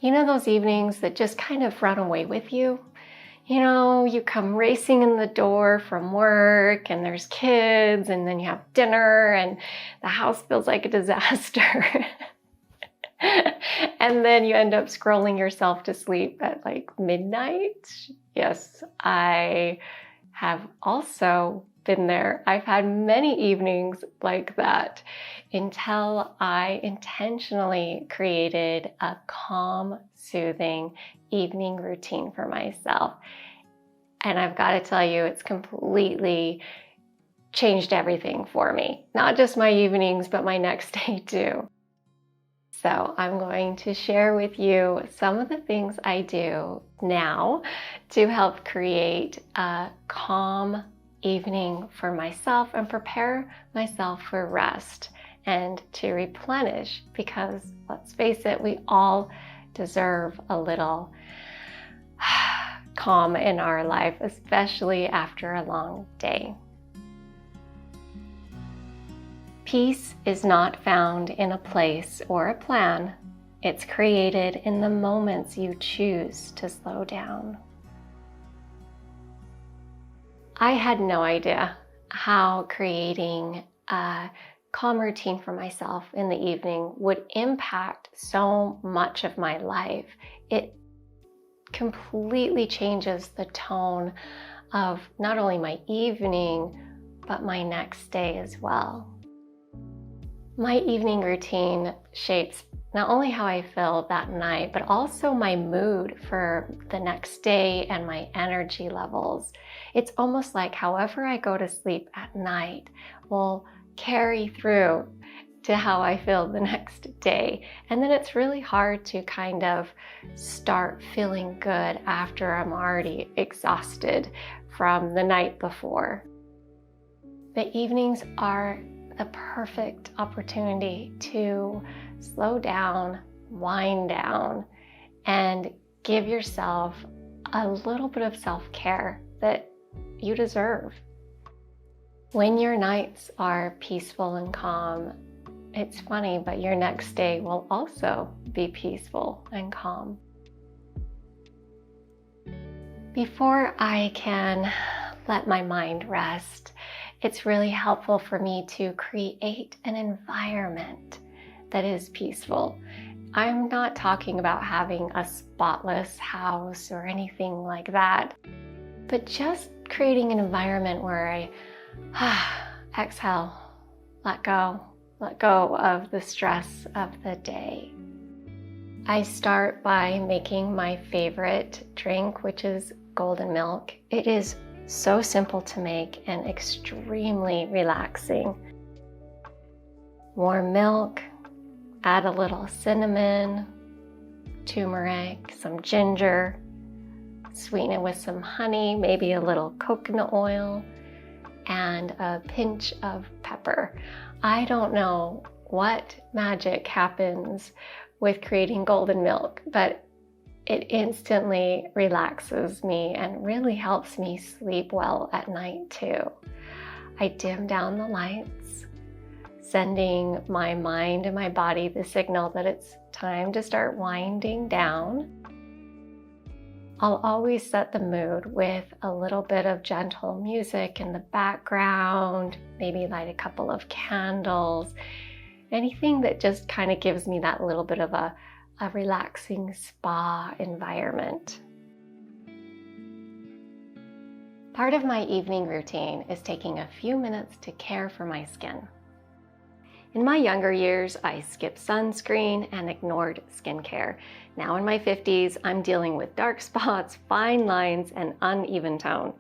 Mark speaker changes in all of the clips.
Speaker 1: You know those evenings that just kind of run away with you? You know, you come racing in the door from work and there's kids and then you have dinner and the house feels like a disaster. And then you end up scrolling yourself to sleep at like midnight. Yes, I have also been there. I've had many evenings like that until I intentionally created a calm, soothing evening routine for myself. And I've got to tell you, it's completely changed everything for me. Not just my evenings, but my next day too. So I'm going to share with you some of the things I do now to help create a calm evening for myself and prepare myself for rest and to replenish, because let's face it, we all deserve a little calm in our life, especially after a long day. Peace is not found in a place or a plan. It's created in the moments you choose to slow down. I had no idea how creating a calm routine for myself in the evening would impact so much of my life. It completely changes the tone of not only my evening, but my next day as well. My evening routine shapes not only how I feel that night, but also my mood for the next day and my energy levels. It's almost like however I go to sleep at night will carry through to how I feel the next day. And then it's really hard to kind of start feeling good after I'm already exhausted from the night before. The evenings are the perfect opportunity to slow down, wind down, and give yourself a little bit of self-care that you deserve. When your nights are peaceful and calm, it's funny, but your next day will also be peaceful and calm. Before I can let my mind rest, it's really helpful for me to create an environment that is peaceful. I'm not talking about having a spotless house or anything like that, but just creating an environment where I exhale, let go of the stress of the day. I start by making my favorite drink, which is golden milk. It is so simple to make and extremely relaxing. Warm milk, add a little cinnamon, turmeric, some ginger, sweeten it with some honey, maybe a little coconut oil, and a pinch of pepper. I don't know what magic happens with creating golden milk, but it instantly relaxes me and really helps me sleep well at night too. I dim down the lights, sending my mind and my body the signal that it's time to start winding down. I'll always set the mood with a little bit of gentle music in the background, maybe light a couple of candles, anything that just kind of gives me that little bit of a relaxing spa environment. Part of my evening routine is taking a few minutes to care for my skin. In my younger years, I skipped sunscreen and ignored skincare. Now in my 50s, I'm dealing with dark spots, fine lines, and uneven tone.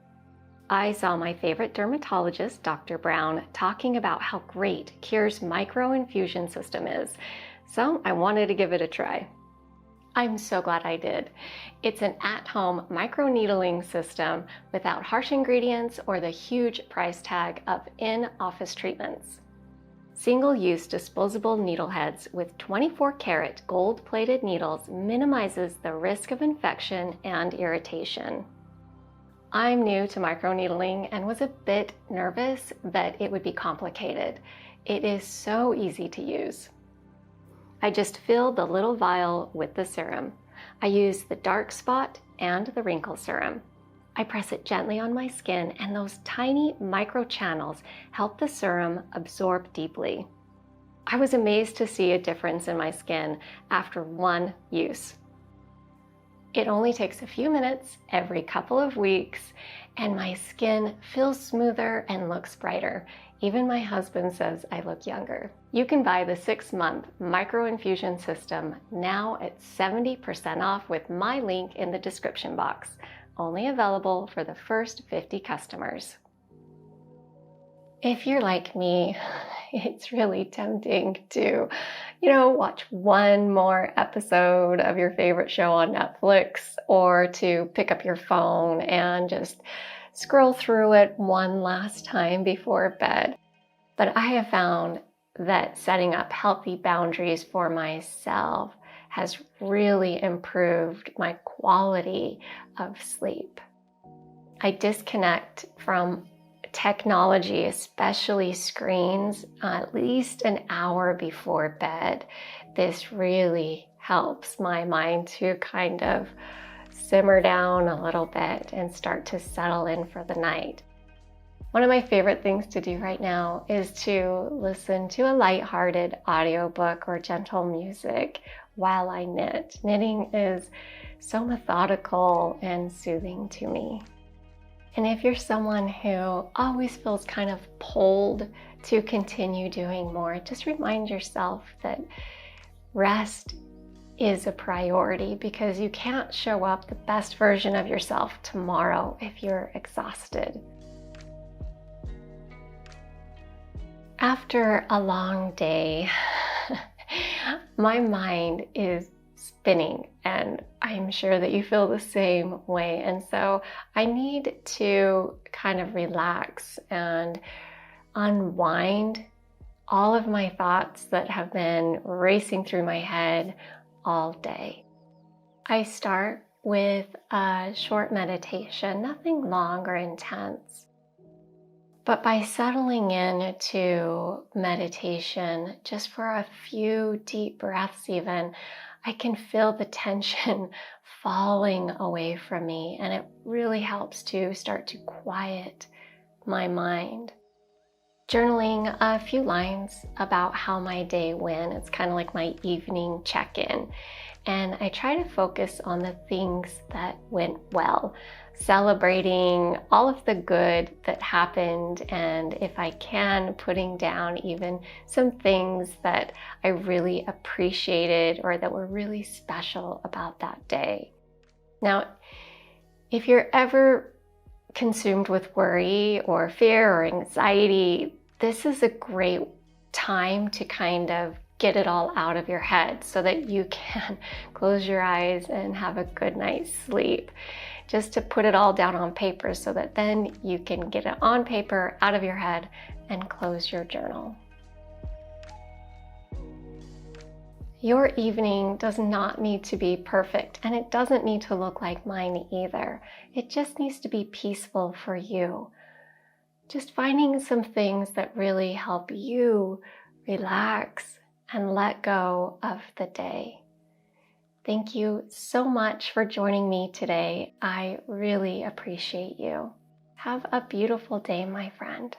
Speaker 1: I saw my favorite dermatologist, Dr. Brown, talking about how great Cure's micro-infusion system is, so I wanted to give it a try. I'm so glad I did. It's an at-home microneedling system without harsh ingredients or the huge price tag of in-office treatments. Single-use disposable needle heads with 24-karat gold-plated needles minimizes the risk of infection and irritation. I'm new to microneedling and was a bit nervous that it would be complicated. It is so easy to use. I just fill the little vial with the serum. I use the dark spot and the wrinkle serum. I press it gently on my skin, and those tiny microchannels help the serum absorb deeply. I was amazed to see a difference in my skin after one use. It only takes a few minutes every couple of weeks, and my skin feels smoother and looks brighter. Even my husband says I look younger. You can buy the 6-month microinfusion system now at 70% off with my link in the description box. Only available for the first 50 customers. If you're like me, it's really tempting to, watch one more episode of your favorite show on Netflix, or to pick up your phone and just scroll through it one last time before bed. But I have found that setting up healthy boundaries for myself has really improved my quality of sleep. I disconnect from technology, especially screens, at least an hour before bed. This really helps my mind to kind of simmer down a little bit and start to settle in for the night. One of my favorite things to do right now is to listen to a lighthearted audiobook or gentle music while I knit. Knitting is so methodical and soothing to me. And if you're someone who always feels kind of pulled to continue doing more, just remind yourself that rest is a priority, because you can't show up the best version of yourself tomorrow if you're exhausted. After a long day, my mind is spinning, and I'm sure that you feel the same way. And so I need to kind of relax and unwind all of my thoughts that have been racing through my head all day. I start with a short meditation, nothing long or intense. But by settling into meditation, just for a few deep breaths even, I can feel the tension falling away from me, and it really helps to start to quiet my mind. Journaling a few lines about how my day went. It's kind of like my evening check-in. And I try to focus on the things that went well, celebrating all of the good that happened, and if I can, putting down even some things that I really appreciated or that were really special about that day. Now, if you're ever consumed with worry or fear or anxiety, this is a great time to kind of get it all out of your head so that you can close your eyes and have a good night's sleep. Just to put it all down on paper so that then you can get it on paper, out of your head, and close your journal. Your evening does not need to be perfect, and it doesn't need to look like mine either. It just needs to be peaceful for you. Just finding some things that really help you relax and let go of the day. Thank you so much for joining me today. I really appreciate you. Have a beautiful day, my friend.